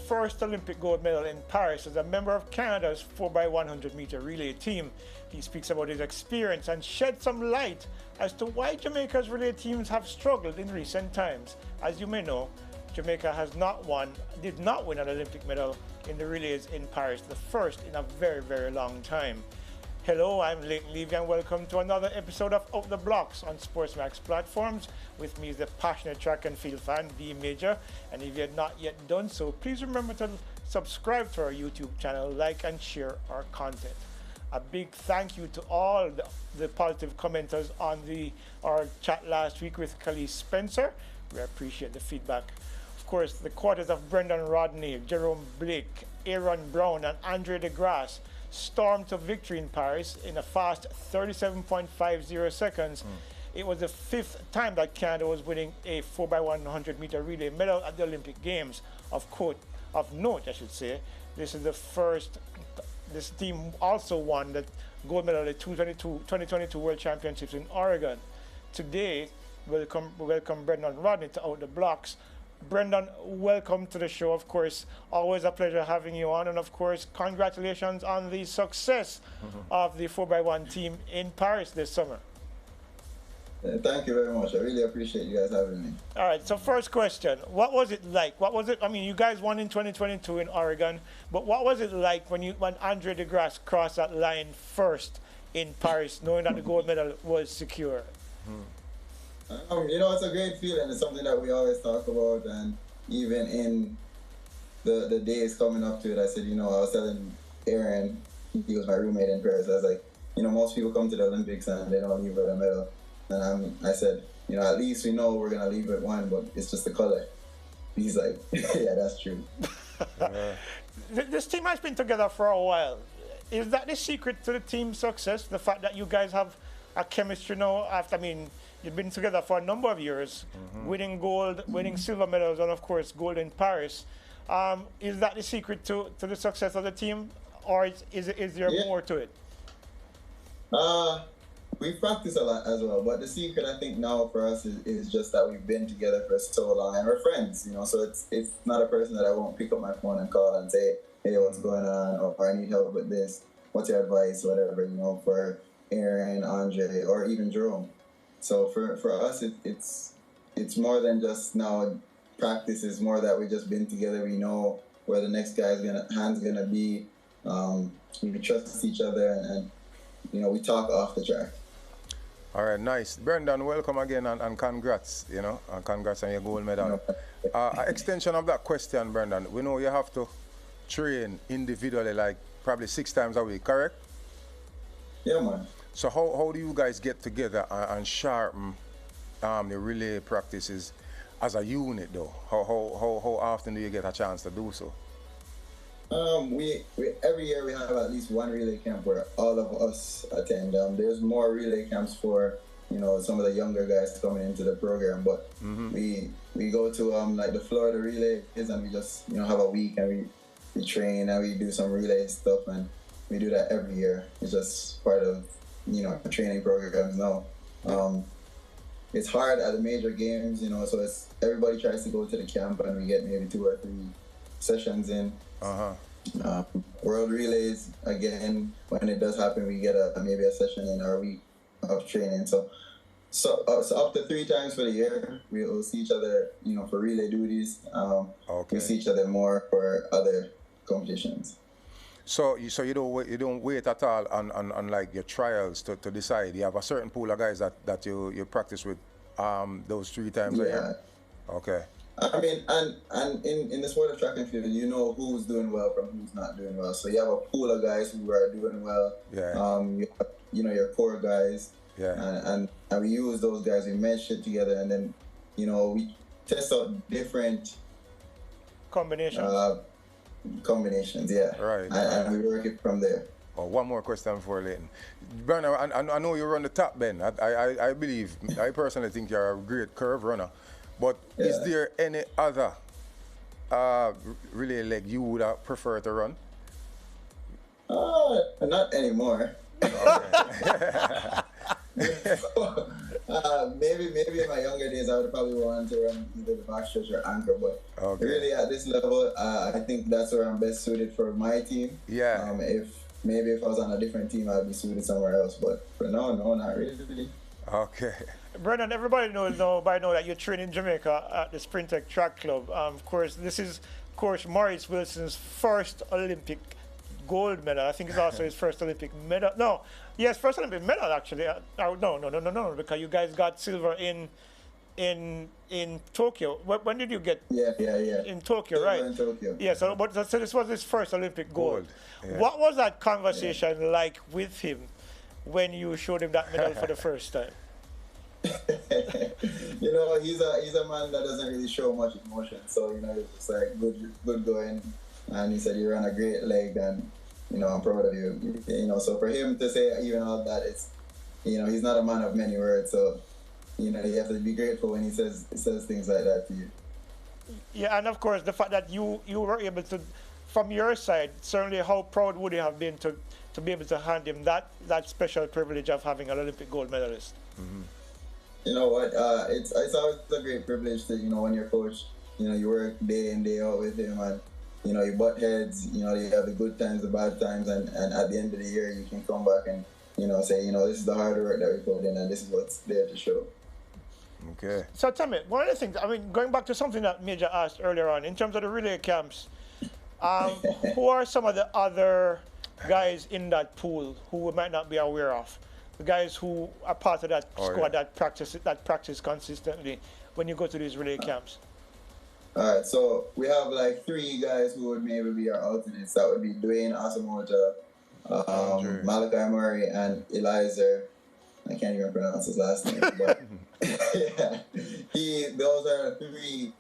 first Olympic gold medal in Paris as a member of Canada's 4x100 meter relay team. He speaks about his experience and sheds some light as to why Jamaica's relay teams have struggled in recent times. As you may know, Jamaica did not win an Olympic medal in the relays in Paris, the first in a very, very long time. Hello, I'm Leighton Levy and welcome to another episode of Out the Blocks on SportsMax platforms. With me is the passionate track and field fan, D Major. And if you have not yet done so, please remember to subscribe to our YouTube channel, like and share our content. A big thank you to all the positive commenters on our chat last week with Khalees Spencer. We appreciate the feedback. Of course, the quarters of Brendan Rodney, Jerome Blake, Aaron Brown and Andre DeGrasse stormed to victory in Paris in a fast 37.50 seconds. It was the fifth time that Canada was winning a 4x100 meter relay medal at the Olympic Games. Of note, I should say, this is the first. This team also won the gold medal at the 2022 World Championships in Oregon. Today, welcome Brendan Rodney to Out the Blocks. Brendan, welcome to the show. Of course, always a pleasure having you on. And of course, congratulations on the success of the 4x1 team in Paris this summer. Thank you very much. I really appreciate you guys having me. All right, so first question. What was it like? I mean, you guys won in 2022 in Oregon, but what was it like when Andre DeGrasse crossed that line first in Paris, knowing that the gold medal was secure? It's a great feeling. It's something that we always talk about, and even in the days coming up to it, I said, I was telling Aaron, he was my roommate in Paris, I was like, most people come to the Olympics and they don't leave with a medal. And I said, at least we know we're going to leave with one, but it's just the color. He's like, yeah, that's true. This team has been together for a while. Is that the secret to the team's success, the fact that you guys have a chemistry now you've been together for a number of years, winning gold, winning silver medals, and of course gold in Paris. Is that the secret to the success of the team, or is there more to it? We practice a lot as well, but the secret I think now for us is just that we've been together for so long and we're friends, so it's not a person that I won't pick up my phone and call and say, hey, what's going on, or I need help with this, what's your advice, whatever, for Aaron, Andre, or even Jerome. So for us, it's more than just now practice. It's more that we've just been together. We know where the next guy's hand's gonna be. We trust each other, and we talk off the track. All right, nice. Brendan, welcome again, and congrats, and congrats on your gold medal. Extension of that question, Brendan, we know you have to train individually, like probably 6 times a week, correct? Yeah, man. So how do you guys get together and sharpen the relay practices as a unit, though? How often do you get a chance to do so? We every year we have at least one relay camp where all of us attend. There's more relay camps for some of the younger guys coming into the program, but we go to like the Florida relays, and we just have a week and we train and we do some relay stuff, and we do that every year. It's just part of training programs now. It's hard at the major games, so everybody tries to go to the camp, and we get maybe 2 or 3 sessions in. World relays, again, when it does happen, we get maybe a session in our week of training. So up to 3 times for the year, we will see each other, for relay duties. We see each other more for other competitions. So you don't wait at all on like your trials to decide. You have a certain pool of guys that you practice with those 3 times a year? Okay. I mean, and in the sport of track and field, who's doing well from who's not doing well. So you have a pool of guys who are doing well. Yeah. You have, your core guys. Yeah. And we use those guys, we mesh it together, and then, we test out different combinations, yeah. Right. And we work it from there. Oh, one more question for Leighton. Brennan, I know you run the top bend. I believe, I personally think you're a great curve runner. But is there any other relay leg you would have preferred to run? Not anymore. Maybe in my younger days, I would probably want to run either the backstretch or anchor. But really, at this level, I think that's where I'm best suited for my team. Yeah. If I was on a different team, I'd be suited somewhere else. But for now, no, not really. Okay. Brendan, everybody knows by now that you train in Jamaica at the Sprintec Track Club. Of course, this is Coach Maurice Wilson's first Olympic gold medal. I think it's also his first Olympic medal. No, yes, first Olympic medal actually. No, because you guys got silver in Tokyo. When did you get? Yeah. In Tokyo, right? In Tokyo. Yeah. So this was his first Olympic gold. Yeah. What was that conversation like with him when you showed him that medal for the first time? You know, he's a man that doesn't really show much emotion. So, you know, it's just like good going. And he said you ran a great leg, and you know, I'm proud of you. You know, so for him to say even all that, it's, you know, he's not a man of many words. So, you know, you have to be grateful when he says things like that to you. Yeah, and of course the fact that you were able to, from your side, certainly how proud would you have been to be able to hand him that special privilege of having an Olympic gold medalist? Mm-hmm. You know what? It's always a great privilege to, you know, when you're coach, you know, you work day in, day out with him, and you know, you butt heads, you know, you have the good times, the bad times, and at the end of the year, you can come back and, you know, say, you know, this is the hard work that we put in, and this is what's there to show. Okay. So tell me, one of the things, I mean, going back to something that Major asked earlier on, in terms of the relay camps, who are some of the other guys in that pool who we might not be aware of? The guys who are part of that squad that practice consistently when you go to these relay camps? All right, so we have like 3 guys who would maybe be our alternates. That would be Dwayne Asamoah, Malachi Murray, and Eliza. I can't even pronounce his last name, but yeah, those are 3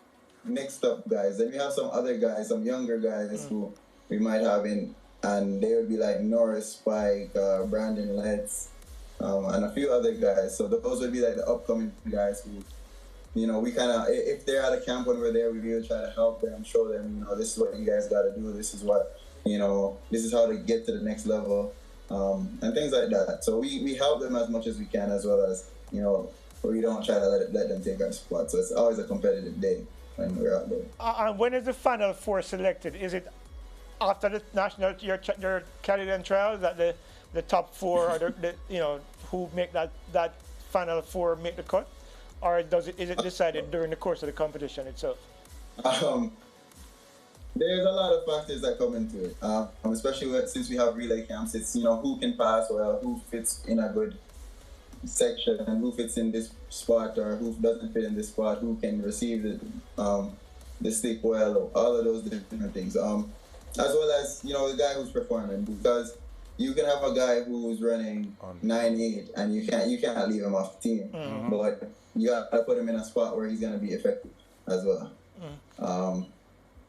next up guys. Then we have some other guys, some younger guys who we might have in, and they would be like Norris Spike, Brandon Letts, and a few other guys. So those would be like the upcoming guys who, you know, we kind of, if they're at a camp when we're there, we will try to help them, show them, you know, this is what you guys got to do. This is what, you know, this is how to get to the next level, and things like that. So we help them as much as we can, as well as, you know, we don't try to let them take our spot. So it's always a competitive day when we're out there. And when is the Final Four selected? Is it after the national, your Canadian trials, that the top 4 or the you know, who make that Final Four make the cut? Or is it decided during the course of the competition itself? There's a lot of factors that come into it, especially since we have relay camps. It's, you know, who can pass well, who fits in a good section, and who fits in this spot, or who doesn't fit in this spot, who can receive the stick well, all of those different things. As well as, you know, the guy who's performing, because you can have a guy who's running 9.8 and you can't leave him off the team, but you gotta put him in a spot where he's gonna be effective as well.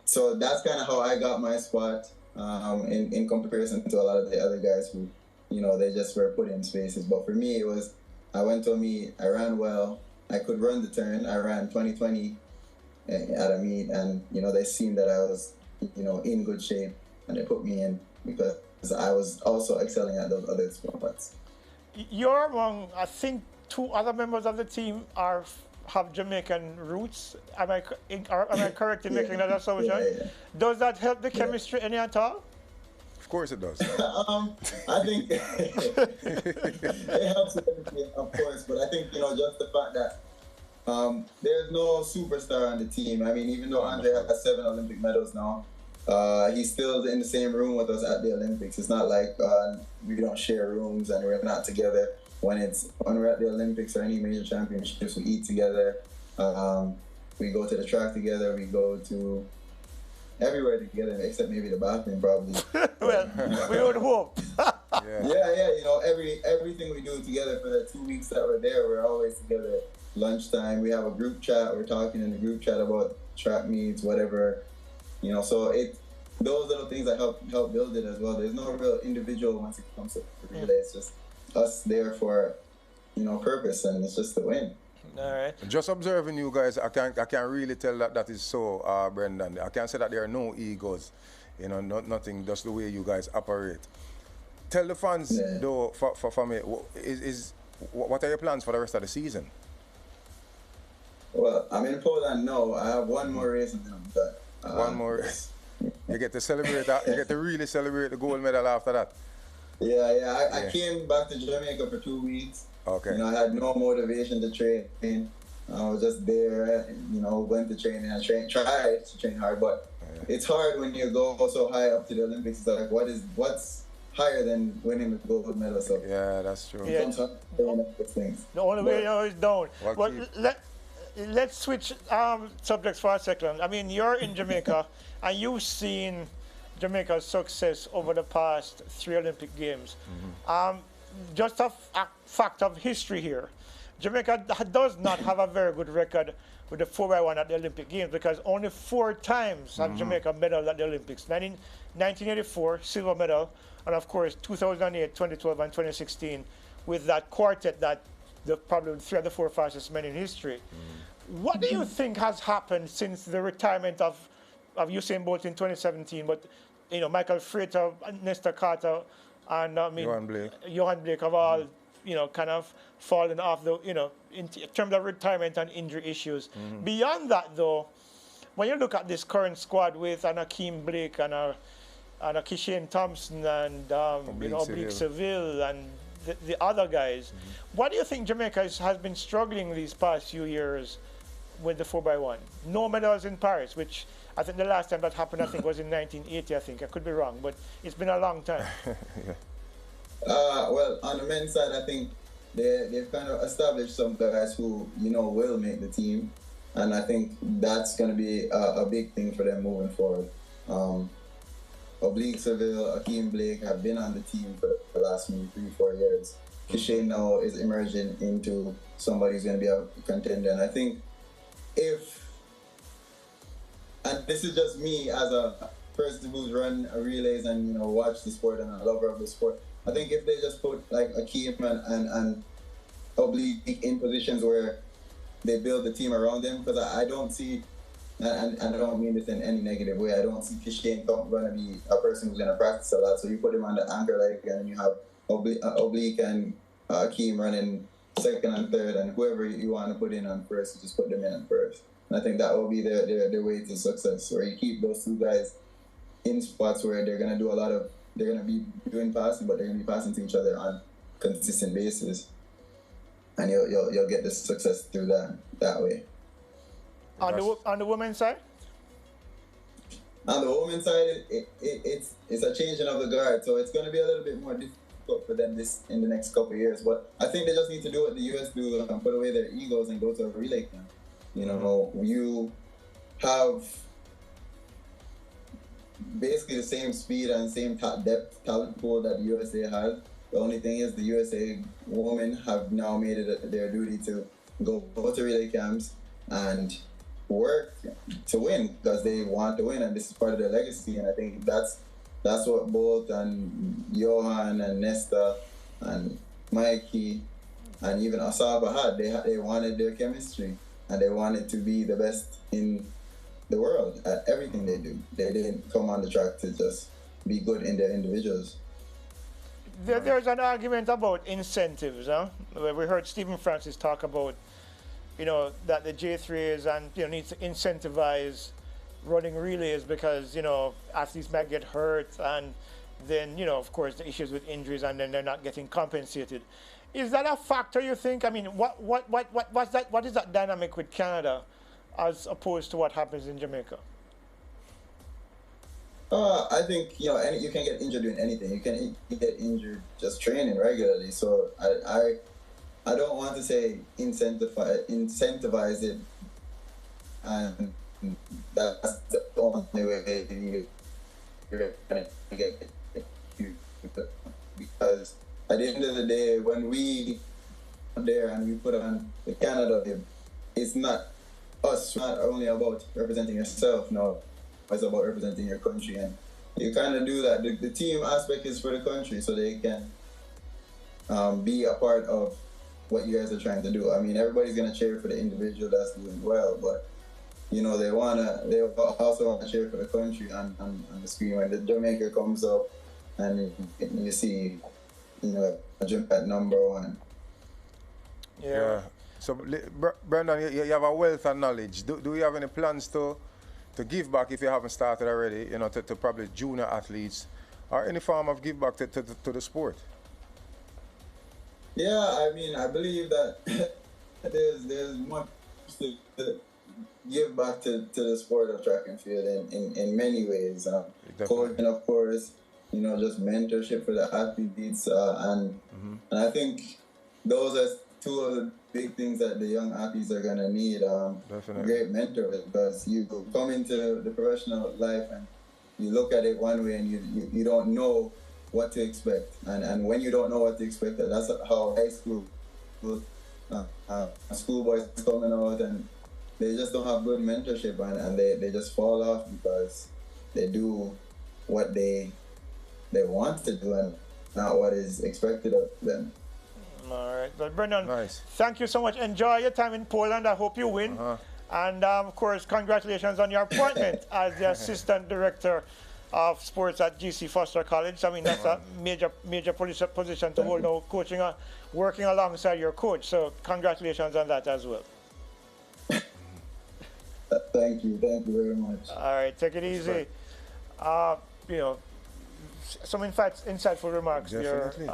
So that's kind of how I got my spot, in comparison to a lot of the other guys who, you know, they just were put in spaces. But for me, it was, I went to a meet, I ran well, I could run the turn, I ran 2020 at a meet, and, you know, they seen that I was, you know, in good shape, and they put me in because I was also excelling at those other spots. You're among, I think, 2 other members of the team have Jamaican roots. Am I correct in making that assumption? Yeah. Does that help the chemistry any at all? Of course it does. I think it helps with everything, of course, but I think, you know, just the fact that there's no superstar on the team. I mean, even though Andre has 7 Olympic medals now, he's still in the same room with us at the Olympics. It's not like we don't share rooms and we're not together. When we're at the Olympics or any major championships, we eat together. We go to the track together. We go to everywhere together, except maybe the bathroom, probably. Well, we would hope. Yeah. You know, everything we do together for the 2 weeks that we're there, we're always together. Lunchtime, we have a group chat. We're talking in the group chat about track meets, whatever. You know, so those little things that help build it as well. There's no real individual once it comes to relay. It's just us there for, you know, purpose, and it's just to win. All right. Just observing you guys, I can really tell that is so, Brendan. I can say that there are no egos, you know, nothing, just the way you guys operate. Tell the fans, though, for me, is What are your plans for the rest of the season? Well, I'm in Poland now. I have one more race and then I'm done. One more. You get to celebrate that. You get to really celebrate the gold medal after that. Yeah. I came back to Jamaica for 2 weeks. Okay. I had no motivation to train. I was just there, went to training. I tried to train hard, but it's hard when you go so high up to the Olympics. It's like, what's higher than winning the gold medal? So yeah, that's true. Yeah. The only way is down. Well, let's switch subjects for a second. I mean, you're in Jamaica, and you've seen Jamaica's success over the past 3 Olympic Games. Just a fact of history here. Jamaica does not have a very good record with the 4x1 at the Olympic Games because only 4 times have Jamaica medaled at the Olympics. 1984, silver medal, and of course 2008, 2012, and 2016 with that quartet that probably 3 of the 4 fastest men in history. What do you think has happened since the retirement of Usain Bolt in 2017? But Michael Frater, Nestor Carter, and Johan Blake have all kind of fallen off in terms of retirement and injury issues. Beyond that, though, when you look at this current squad with an Akeem Blake and a Kishane Thompson and Oblique Seville and the other guys, what do you think Jamaica has been struggling these past few years with the 4x1? No medals in Paris, which I think the last time that happened, was in 1980, I think. I could be wrong, but it's been a long time. Well, on the men's side, I think they've kind of established some guys who, will make the team. And I think that's going to be a big thing for them moving forward. Oblique Seville, Akeem Blake have been on the team for the last maybe 3-4 years. Kishane now is emerging into somebody who's going to be a contender. And I think and this is just me as a person who's run relays and, watch the sport and a lover of the sport, I think if they just put like Akeem and Oblique in positions where they build the team around them, because I don't see, and I don't mean this in any negative way, I don't see Kishane going to be a person who's going to practice a lot. So you put him on the anchor leg and you have Oblique and Akeem running second and third, and whoever you want to put in on first, you just put them in on first. And I think that will be their way to success, where you keep those 2 guys in spots where they're going to be doing passing, but they're going to be passing to each other on consistent basis. And you'll get the success through that way. On the women's side? On the women's side, it's a changing of the guard, so it's going to be a little bit more difficult for them in the next couple of years. But I think they just need to do what the US do and put away their egos and go to a relay camp. You have basically the same speed and same depth talent pool that the USA has. The only thing is the USA women have now made it their duty to go to relay camps and work to win, because they want to win and this is part of their legacy. And I think that's what Bolt and Johan and Nesta and Mikey and even Asaba had. They wanted their chemistry and they wanted to be the best in the world at everything they do. They didn't come on the track to just be good in their individuals. There's an argument about incentives, huh? We heard Stephen Francis talk about, that the J3s and need to incentivize running relays because athletes might get hurt and then of course the issues with injuries and then they're not getting compensated. Is that a factor, you think? I mean, what is that dynamic with Canada as opposed to what happens in Jamaica? I think you can get injured doing anything. You can get injured just training regularly. So I don't want to say incentivize it, and that's the only way you're gonna get you, because at the end of the day, when we are there and we put on the Canada, it's not us, not only about representing yourself, no. It's about representing your country, and you kind of do that. The team aspect is for the country, so they can be a part of what you guys are trying to do. I mean, everybody's gonna cheer for the individual that's doing well, but they also want to cheer for the country on the screen when the Jamaica comes up, and you see, Jamaica at number 1. Yeah. So, Brendan, you have a wealth of knowledge. Do you have any plans to give back if you haven't started already, you know, to probably junior athletes or any form of give back to the sport? Yeah, I mean, I believe that there's much to give back to the sport of track and field in many ways. Coaching, of course, you know, just mentorship for the athletes, and I think those are two of the big things that the young athletes are gonna need. Great mentors, because you come into the professional life and you look at it one way and you don't know what to expect, and when you don't know what to expect, that's how high school schoolboys coming out and they just don't have good mentorship, and they just fall off because they do what they want to do and not what is expected of them. All right, well, Brendan, nice. Thank you so much. Enjoy your time in Poland. I hope you win. And of course, congratulations on your appointment as the Assistant Director of Sports at GC Foster College. I mean, that's a major position to hold now, coaching, working alongside your coach. So congratulations on that as well. Thank you very much. All right, take it easy. You know, some insightful remarks. Definitely.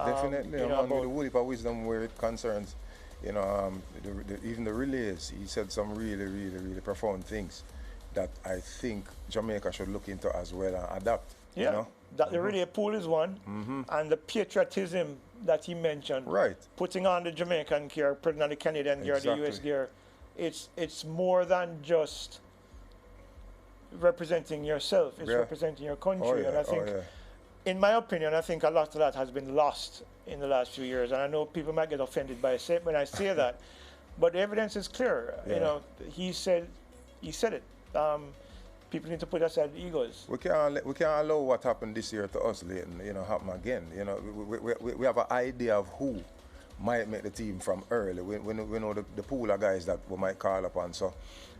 You know, with the whole heap of wisdom where it concerns, you know, even the relays. He said some really profound things that I think Jamaica should look into as well and adapt. Yeah, you know? that the relay pool is one, and the patriotism that he mentioned. Right. Putting on the Jamaican gear, putting on the Canadian gear, the US gear. It's more than just representing yourself. It's representing your country, and I think, in my opinion, I think a lot of that has been lost in the last few years. And I know people might get offended by when I say that, but the evidence is clear. You know, he said it. People need to put aside egos. We can't allow what happened this year to us, Leighton, you know, happen again. You know, we have an idea of who might make the team from early. We know the pool of guys that we might call upon. So,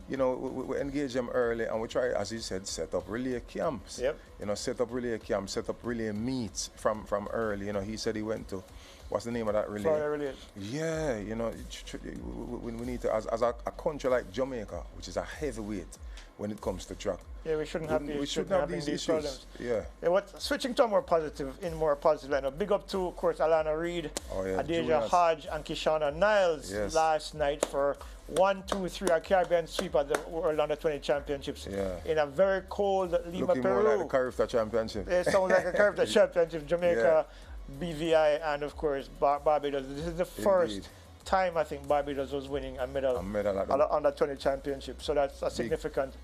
you know, we engage them early, and we try, as he said, set up relay camps. Yep. You know, set up relay camps, set up relay meets from early. You know, he said he went to, what's the name of that relay? Florida relay. Yeah, you know, we need to, as a country like Jamaica, which is a heavyweight when it comes to track. Yeah, we shouldn't have these issues. Problems. Yeah. Switching to a more positive lineup. Big up to, of course, Alana Reid, Adeja Hodge, and Kishana Niles last night for 1-2-3 a Caribbean sweep at the World Under-20 Championships in a very cold Lima, Looking Peru. more like the Carifta Championship. It sounds like a Carifta Championship. Jamaica, BVI, and of course Barbados. This is the first time I think Barbados was winning a medal on the Under-20 Championship. So that's a significant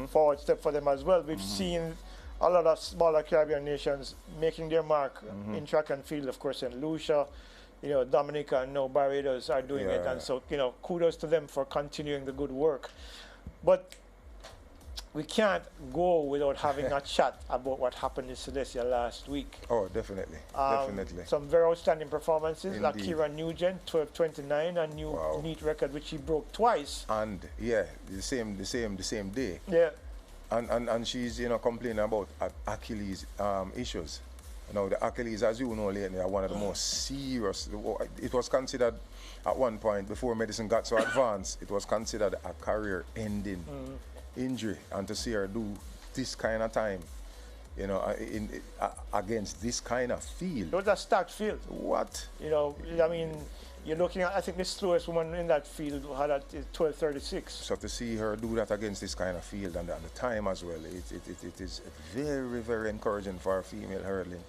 forward step for them as well. We've seen a lot of smaller Caribbean nations making their mark in track and field. Of course, St. Lucia, you know, Dominica, and now Barbados are doing it. And so, you know, kudos to them for continuing the good work. But we can't go without having a chat about what happened in Celestia last week. Oh, definitely. Definitely. Some very outstanding performances. Like Kira Nugent, 12:29, a new neat record which she broke twice. And the same day. Yeah. And she's, you know, complaining about Achilles issues. Now the Achilles, as you know, lately, are one of the most serious. It was considered at one point, before medicine got so advanced, it was considered a career-ending injury, and to see her do this kind of time, you know, against this kind of field. It was a stacked field. What? You know, I mean, you're looking at, I think the slowest woman in that field had at 12:36. So to see her do that against this kind of field and the time as well, it is very encouraging for our female hurling.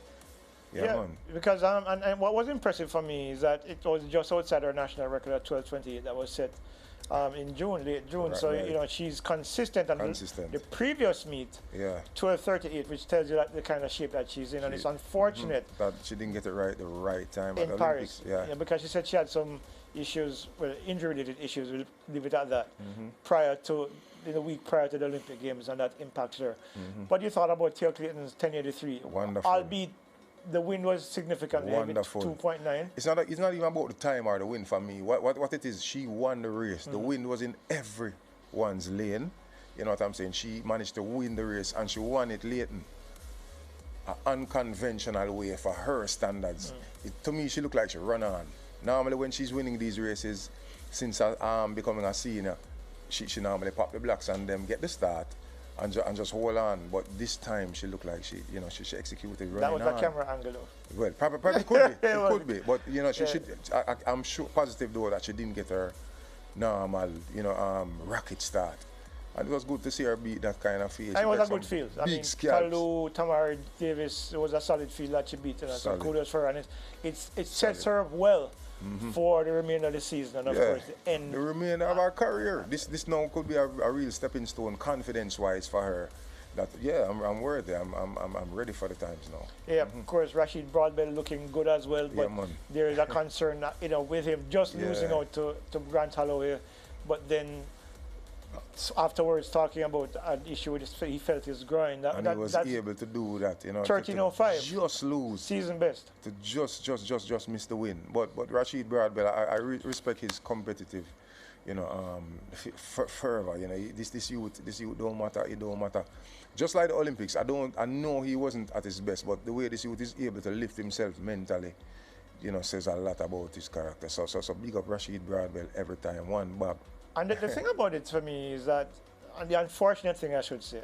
Yeah, because and what was impressive for me is that it was just outside her national record at 12:28 that was set in June, late June. Right, so you know, she's consistent. And the previous meet, 12:38, which tells you that the kind of shape that she's in, and it's unfortunate that she didn't get it right the right time in at Paris. Olympics. Yeah, because she said she had some issues, well, injury-related issues. We'll leave it at that. Prior to the week prior to the Olympic Games, and that impacts her. But you thought about Theo Clayton's 1083. Wonderful. Albeit the win was significantly wonderful. 2.9. It's not even about the time or the win for me. What it is, she won the race. The win was in everyone's lane. You know what I'm saying? She managed to win the race, and she won it late. An unconventional way for her standards. To me, she looked like she ran on. Normally when she's winning these races, since becoming a senior, she normally pop the blocks and them get the start and just hold on. But this time she looked like she executed running That was on. the camera angle though. Well, probably could be. It could be. But I'm sure positive though that she didn't get her normal, rocket start. And it was good to see her beat that kind of field. And it was a good field. I mean, scalps. Kalu, Tamara Davis, it was a solid field that she beat. So kudos for her. And it sets her up well for the remainder of the season and of course the end. The remainder of her career. This now could be a real stepping stone confidence-wise for her. That I'm worthy. I'm ready for the times now. Yeah, of course Rashid Broadbell looking good as well. But there is a concern that, with him just losing out to Grant Holloway, but then afterwards talking about an issue with he felt his groin. And he was able to do that, 13:05. Just lose. Season best. To just miss the win. But Rashid Broadbell, I respect his competitive, fervor. This youth don't matter. It don't matter. Just like the Olympics, I know he wasn't at his best, but the way this youth is able to lift himself mentally, says a lot about his character. So big up Rashid Broadbell every time. One bag. And the thing about it for me is that, and the unfortunate thing I should say,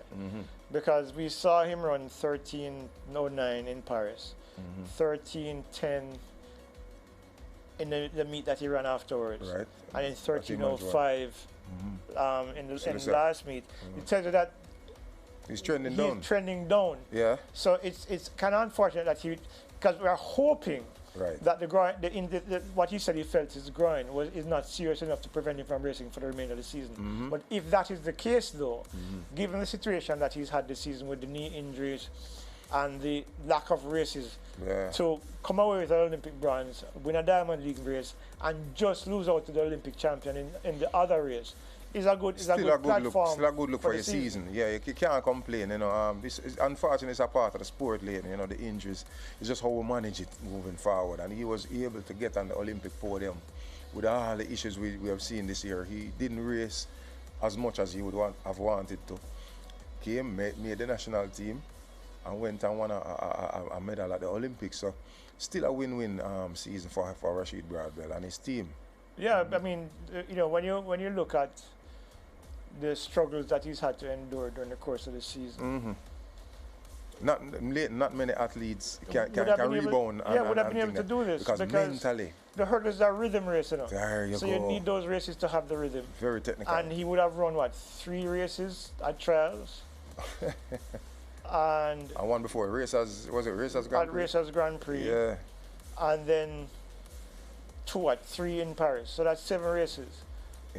because we saw him run 13:09 in Paris, 13:10 in the meet that he ran afterwards, right. And in 13:05 in the last meet. It tells you that he's trending down. Yeah. So it's kind of unfortunate that because we are hoping. Right. That the groin, what he said he felt his groin is not serious enough to prevent him from racing for the remainder of the season. But if that is the case, though, given the situation that he's had this season with the knee injuries and the lack of races, to come away with an Olympic bronze, win a Diamond League race, and just lose out to the Olympic champion in the other race, is a good platform. Still a good look for your season. Yeah, you can't complain. This is unfortunately it's a part of the sport lane. The injuries. It's just how we manage it moving forward. And he was able to get on the Olympic podium with all the issues we have seen this year. He didn't race as much as he would have wanted to. Came, made the national team, and went and won a medal at the Olympics. So still a win-win season for Rashid Broadbell and his team. Yeah, I mean, when you look at the struggles that he's had to endure during the course of the season. Not many athletes can rebound. Would have been able to do this because mentally. The hurdles are rhythm race, There you so go. you need those races to have the rhythm. Very technical. And he would have run 3 races at trials. and one before Racers Grand Prix? At Racers Grand Prix. Yeah. And then 3 in Paris. So that's 7 races.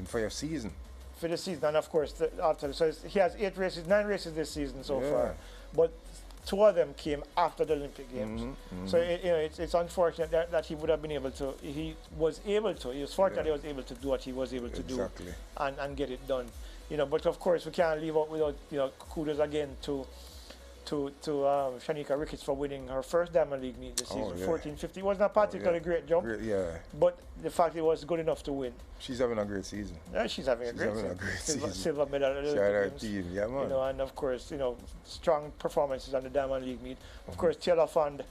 For your season. For the season, and of course after. So he has 9 races this season so far, but 2 of them came after the Olympic Games. So it's unfortunate that he would have been able to. He was fortunate that he was able to do what he was able to do, and get it done. But of course we can't leave out without kudos again to Shanika Ricketts for winning her first Diamond League meet this season, 14:50. It wasn't a particularly great jump, but the fact it was good enough to win. She's having a great season. Yeah, she's having a great season. Silver medal at the Olympic Games. Yeah, man. And of course, strong performances on the Diamond League meet. Of course, Taylor Fond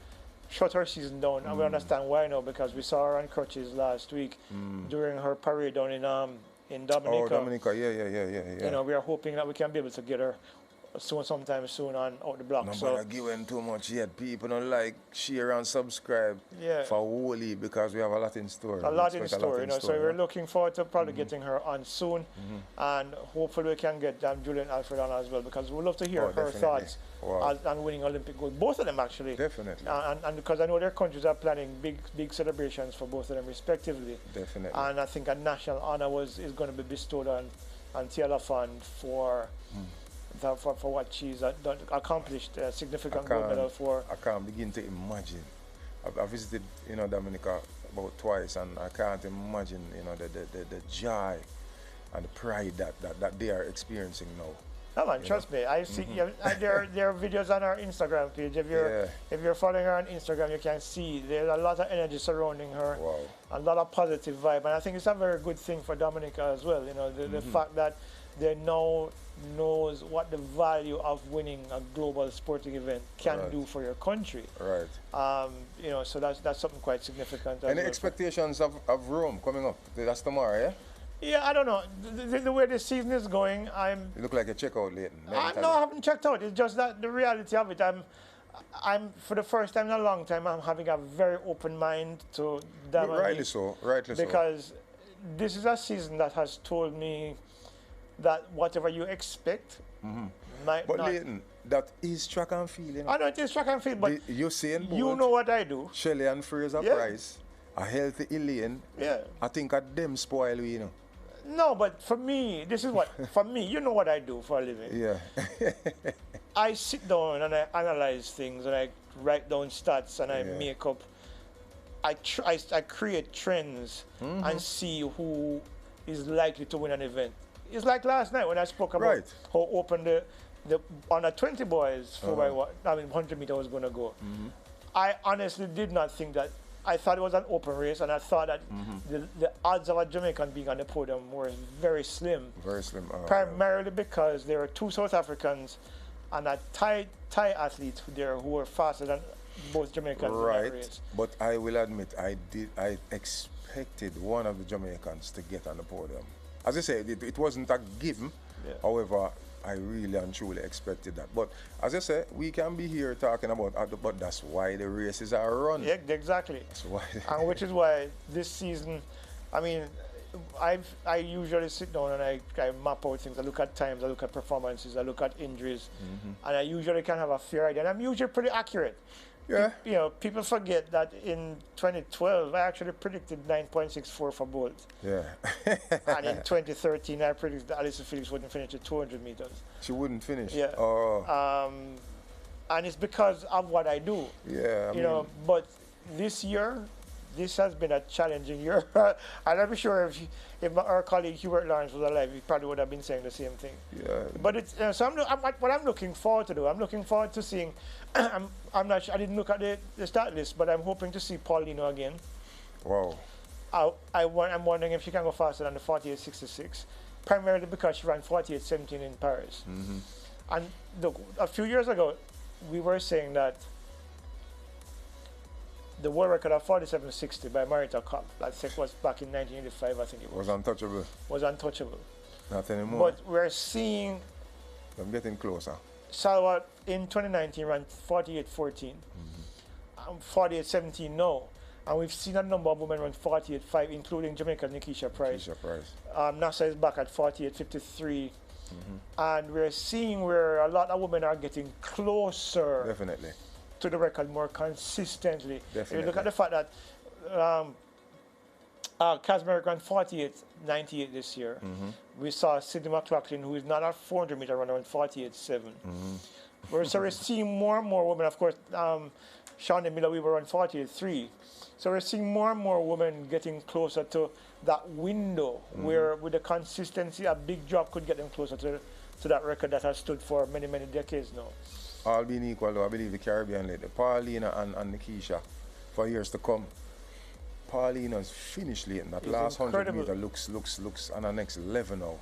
shut her season down, and we understand why now, because we saw her on crutches last week during her parade down in Dominica. Oh, Dominica, yeah. We are hoping that we can be able to get her sometime soon on out the block. Nobody giving too much yet. People don't like, share and subscribe for Wooly because we have a lot in store. A lot in store. So we're looking forward to probably getting her on soon, and hopefully we can get Julian Alfred on as well, because we'd love to hear her thoughts on winning Olympic gold. Both of them actually. Definitely. And because I know their countries are planning big celebrations for both of them respectively. Definitely. And I think a national honor is going to be bestowed on Taylor Fond for what she's accomplished, a significant gold medal for. I can't begin to imagine. I visited, Dominica about twice, and I can't imagine, the joy and the pride that they are experiencing now. No man, trust me. I see there are videos on our Instagram page. If you're following her on Instagram, you can see there's a lot of energy surrounding her. Wow. A lot of positive vibe, and I think it's a very good thing for Dominica as well. The fact that they now knows what the value of winning a global sporting event can do for your country. Right. You know, so that's something quite significant. Any expectations of Rome coming up? That's tomorrow, yeah? Yeah, I don't know. The way the season is going, You look like a checkout, Leighton. No, I haven't checked out. It's just that the reality of it, I'm for the first time in a long time, I'm having a very open mind to Diamond Rightly League. so, rightly so. Because this is a season that has told me that whatever you expect might But not. Leighton, that is track and field, you know. I know it is track and field, but Usain Bolt, you know what I do. Shelley and Fraser Price, a healthy Elaine. Yeah. I think at them spoil we, you know. No, but for me, this is what, for me, you know what I do for a living. Yeah. I sit down and I analyze things and I write down stats and I make up, I create trends and see who is likely to win an event. It's like last night when I spoke about how open the under 20 boys 100 meter was going to go. I honestly did not think that. I thought it was an open race, and I thought that the odds of a Jamaican being on the podium were very slim. Very slim. Primarily because there are two South Africans and a Thai athlete there who were faster than both Jamaicans in that race. But I will admit, I expected one of the Jamaicans to get on the podium. As I said, it wasn't a given. Yeah. However, I really and truly expected that. But as I said, we can be here talking about, but that's why the races are run. Yeah, exactly. That's why. And which is why this season, I mean, I usually sit down and I map out things. I look at times, I look at performances, I look at injuries, and I usually can have a fair idea. And I'm usually pretty accurate. Yeah. You know, people forget that in 2012, I actually predicted 9.64 for Bolt. Yeah. And in 2013, I predicted that Alison Felix wouldn't finish at 200 meters. She wouldn't finish? Yeah. Oh. And it's because of what I do. Yeah. You know, but this year, this has been a challenging year. And I'm sure if our colleague Hubert Lawrence was alive, he probably would have been saying the same thing. Yeah. But it's so what I'm looking forward to do. I'm looking forward to seeing. I'm not. I didn't look at the start list, but I'm hoping to see Paulino again. Wow. I'm wondering if she can go faster than the 48.66, primarily because she ran 48.17 in Paris. And look, a few years ago, we were saying that the world record of 47.60 by Marita Kopp, I think was back in 1985, I think it was. Was untouchable. Not anymore. But we're seeing... I'm getting closer. Salwa in 2019 ran 48.14, 48.17 now. And we've seen a number of women run 48.5, including Jamaica's Nikisha Price. NASA is back at 48.53. And we're seeing where a lot of women are getting closer. Definitely. To the record more consistently. Definitely. If you look at the fact that Kazmarek ran 48.98 this year. We saw Sidney McLaughlin, who is not a 400 meter runner, on 48.7. So we're seeing more and more women. Of course, Shawnee Miller Weaver on 48.3. So we're seeing more and more women getting closer to that window where, with the consistency, a big drop could get them closer to that record that has stood for many, many decades now. All being equal, though, I believe the Caribbean lady, Paulina and Nikisha, for years to come. Paulina's finished late, and that last 100 meter looks on the next level now.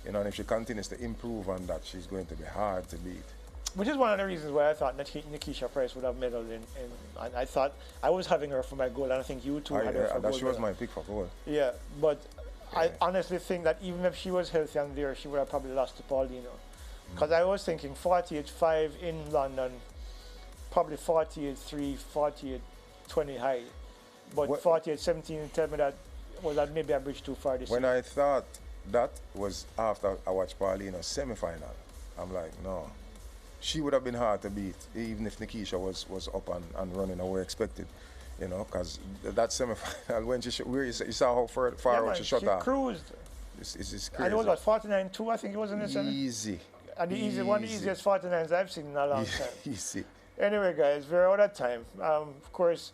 You know, and if she continues to improve on that, she's going to be hard to beat. Which is one of the reasons why I thought Nikisha Price would have medaled in I thought I was having her for my goal, and I think you too had her for gold. She was my pick for goal. Yeah, but I honestly think that even if she was healthy and there, she would have probably lost to Paulino. Because I was thinking 48.5 in London, probably 48.3, 48.20 high. But 48.17 tell me that was that maybe a bridge too far this When year. I thought that was after I watched Paulino's semi-final, I'm like, no. She would have been hard to beat, even if Nikisha was up and running away expected. You know, because that semi-final, when you saw how far out she shot off. She cruised. It's crazy. And it was what, 49.2, I think it was in the semi? Easy. And one of the easiest 49s I've seen in a long time. Easy. Anyway, guys, we're out of time. Of course,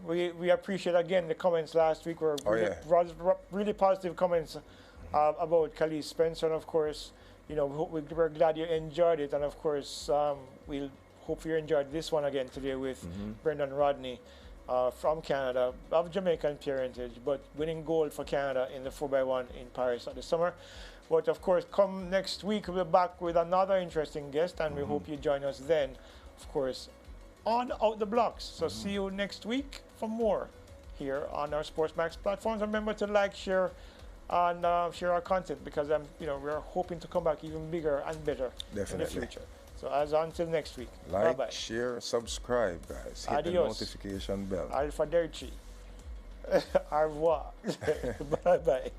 we appreciate again the comments last week were really positive comments about Khalees Spencer, and of course, you know, we're glad you enjoyed it, and of course, we'll hope you enjoyed this one again today with Brendan Rodney from Canada, of Jamaican parentage, but winning gold for Canada in the 4x1 in Paris at the summer. But of course, come next week, we'll be back with another interesting guest, and we hope you join us then, of course, on Out the Blocks. So see you next week for more here on our SportsMax platforms. Remember to like, share, and share our content, because we're hoping to come back even bigger and better in the future. So until next week. Like, bye-bye. share, subscribe, guys. Hit the Adios. notification bell. Arrivederci. Au revoir. Bye-bye.